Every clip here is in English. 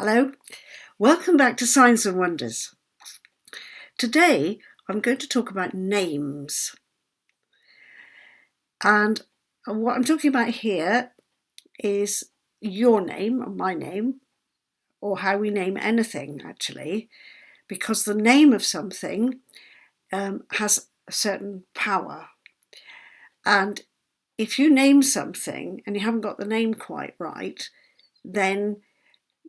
Hello, welcome back to Signs and Wonders. Today I'm going to talk about names, and what I'm talking about here is your name or my name, or how we name anything actually, because the name of something has a certain power. And if you name something and you haven't got the name quite right, then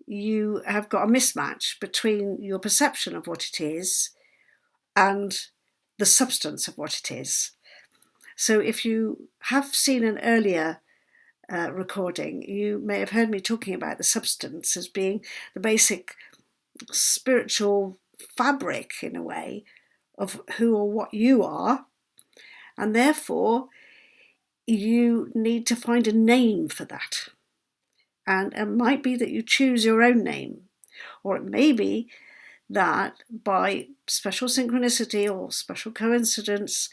you have got a mismatch between your perception of what it is and the substance of what it is. So if you have seen an earlier recording, you may have heard me talking about the substance as being the basic spiritual fabric, in a way, of who or what you are. And therefore, you need to find a name for that. And it might be that you choose your own name, or it may be that by special synchronicity or special coincidence,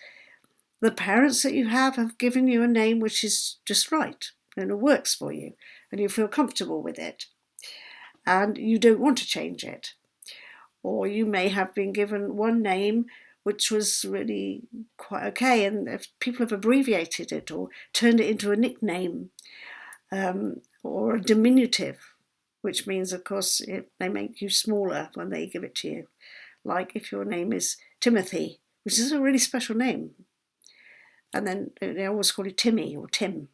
the parents that you have given you a name which is just right and it works for you and you feel comfortable with it and you don't want to change it. Or you may have been given one name which was really quite okay, and if people have abbreviated it or turned it into a nickname or a diminutive, which means, of course, they make you smaller when they give it to you. Like if your name is Timothy, which is a really special name, and then they always call you Timmy or Tim.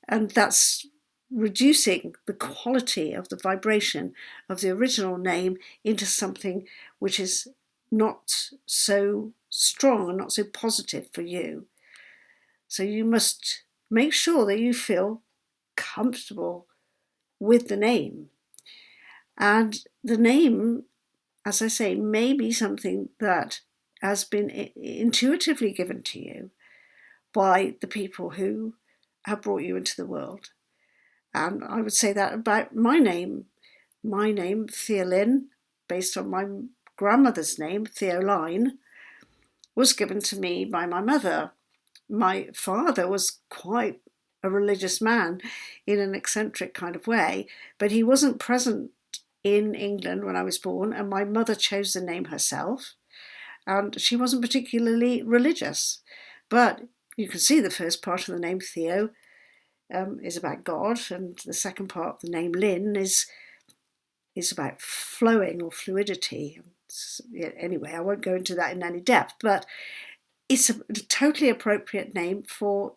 And that's reducing the quality of the vibration of the original name into something which is not so strong and not so positive for you. So you must make sure that you feel comfortable with the name. And the name, as I say, may be something that has been intuitively given to you by the people who have brought you into the world. And I would say that about my name. My name, Theolyn, based on my grandmother's name, Theolyn, was given to me by my mother. My father was quite a religious man in an eccentric kind of way, but he wasn't present in England when I was born, and my mother chose the name herself, and she wasn't particularly religious. But you can see the first part of the name Theo is about God, and the second part of the name Lynn is about flowing or fluidity. Anyway, I won't go into that in any depth, but it's a totally appropriate name for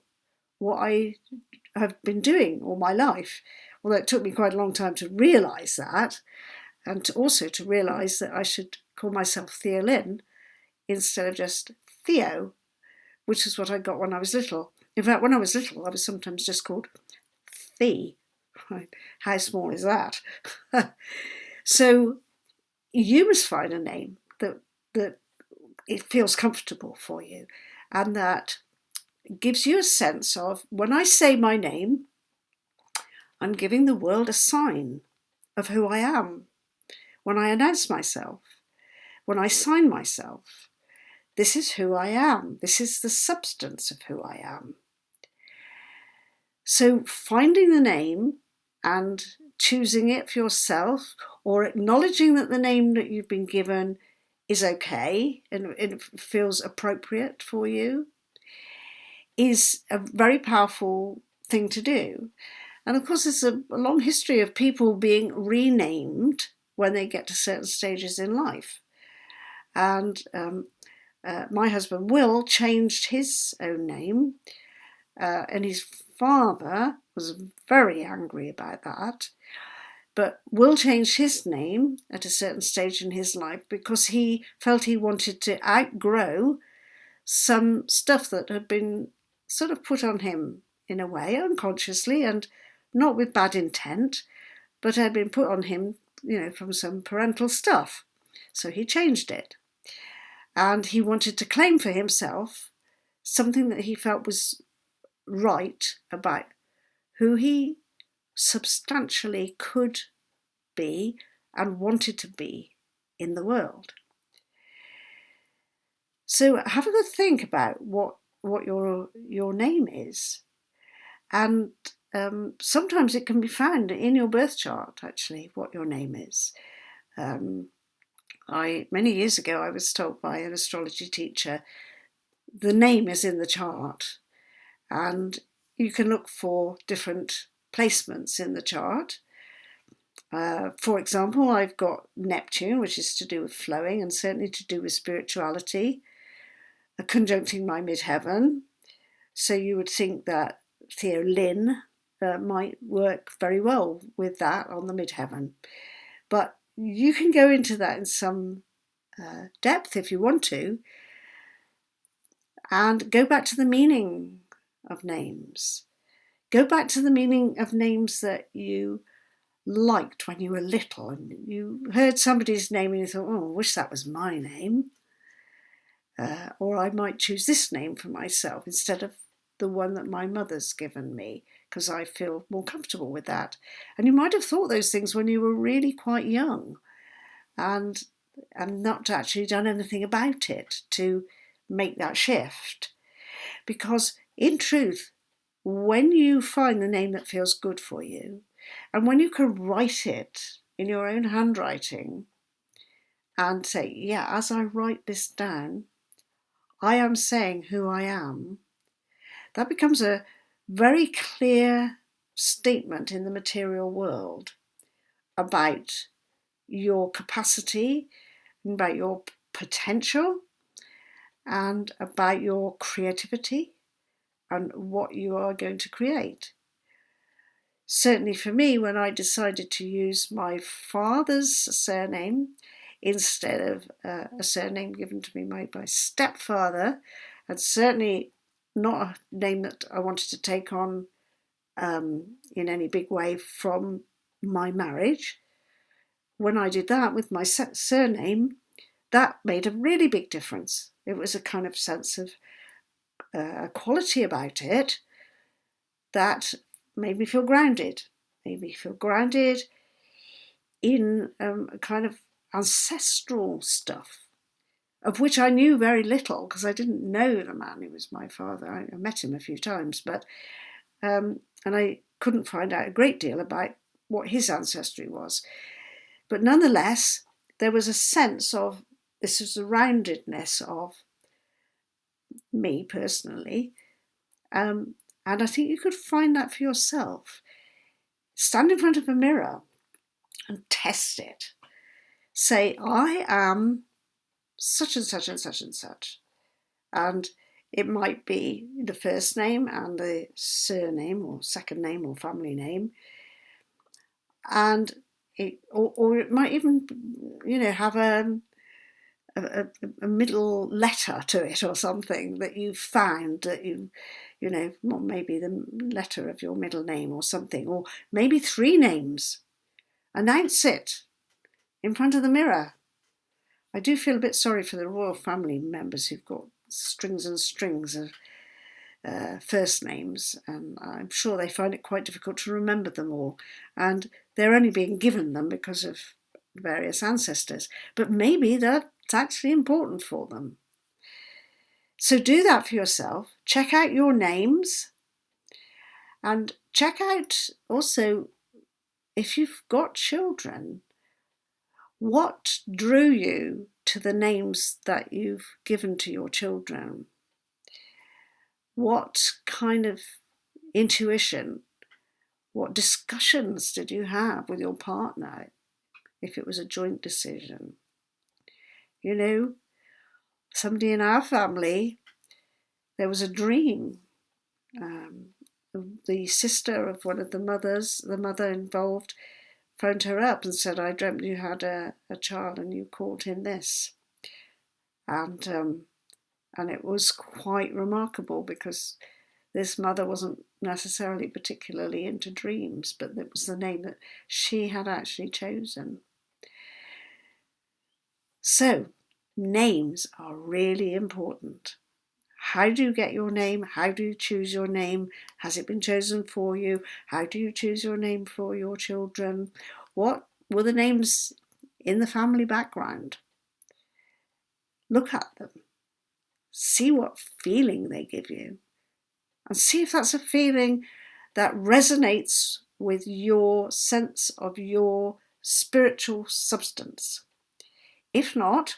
what I have been doing all my life. Although it took me quite a long time to realise that, and also to realise that I should call myself Theolyn instead of just Theo, which is what I got when I was little. In fact, when I was little, I was sometimes just called Thee. How small is that? So you must find a name that it feels comfortable for you, and that gives you a sense of, when I say my name, I'm giving the world a sign of who I am. When I announce myself, when I sign myself, this is who I am. This is the substance of who I am. So finding the name and choosing it for yourself, or acknowledging that the name that you've been given is okay and it feels appropriate for you, is a very powerful thing to do. And of course, there's a long history of people being renamed when they get to certain stages in life. And my husband Will changed his own name, and his father was very angry about that. But Will changed his name at a certain stage in his life because he felt he wanted to outgrow some stuff that had been sort of put on him in a way, unconsciously and not with bad intent, but had been put on him, from some parental stuff. So he changed it. And he wanted to claim for himself something that he felt was right about who he substantially could be and wanted to be in the world. So have a good think about what your name is, and sometimes it can be found in your birth chart, actually, what your name is. Many years ago, I was told by an astrology teacher, the name is in the chart, and you can look for different placements in the chart. For example, I've got Neptune, which is to do with flowing and certainly to do with spirituality, conjuncting my midheaven. So you would think that Theolyn might work very well with that on the midheaven. But you can go into that in some depth if you want to, and go back to the meaning of names. Go back to the meaning of names that you liked when you were little, and you heard somebody's name and you thought, oh, I wish that was my name. Or I might choose this name for myself instead of the one that my mother's given me, because I feel more comfortable with that. And you might have thought those things when you were really quite young and not actually done anything about it to make that shift. Because in truth, when you find the name that feels good for you, and when you can write it in your own handwriting and say, yeah, as I write this down, I am saying who I am, that becomes a very clear statement in the material world about your capacity, about your potential, and about your creativity and what you are going to create. Certainly for me, when I decided to use my father's surname instead of a surname given to me by my stepfather, and certainly not a name that I wanted to take on in any big way from my marriage, when I did that with my surname, that made a really big difference. It was a kind of sense of quality about it that made me feel grounded, in a kind of ancestral stuff, of which I knew very little because I didn't know the man who was my father. I met him a few times, but and I couldn't find out a great deal about what his ancestry was. But nonetheless, there was a sense of this was a roundedness of me personally. And I think you could find that for yourself. Stand in front of a mirror and test it. Say, I am such and such and such and such. And it might be the first name and the surname or second name or family name. And or it might even, have a middle letter to it or something that you've found that well, maybe the letter of your middle name or something, or maybe 3 names. Announce it in front of the mirror. I do feel a bit sorry for the royal family members who've got strings and strings of first names, and I'm sure they find it quite difficult to remember them all, and they're only being given them because of various ancestors, but maybe that's actually important for them. So do that for yourself. Check out your names, and check out also, if you've got children, what drew you to the names that you've given to your children? What kind of intuition, what discussions did you have with your partner if it was a joint decision? Somebody in our family, there was a dream. The sister of one of the mother involved, phoned her up and said, I dreamt you had a child and you called him this. And it was quite remarkable because this mother wasn't necessarily particularly into dreams, but it was the name that she had actually chosen. So, names are really important. How do you get your name? How do you choose your name? Has it been chosen for you? How do you choose your name for your children? What were the names in the family background? Look at them. See what feeling they give you. And see if that's a feeling that resonates with your sense of your spiritual substance. If not,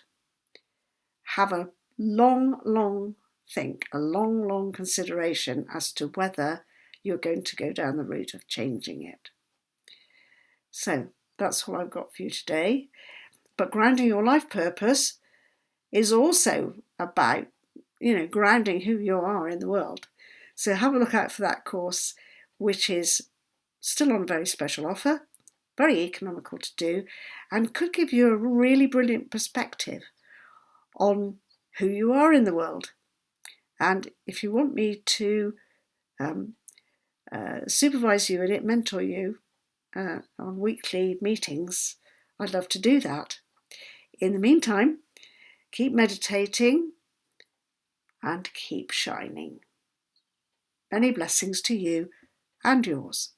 have a long think, a long consideration as to whether you're going to go down the route of changing it. So that's all I've got for you today. But grounding your life purpose is also about, grounding who you are in the world. So have a look out for that course, which is still on a very special offer, very economical to do, and could give you a really brilliant perspective on who you are in the world. And if you want me to supervise you in it, mentor you on weekly meetings, I'd love to do that. In the meantime, keep meditating and keep shining. Many blessings to you and yours.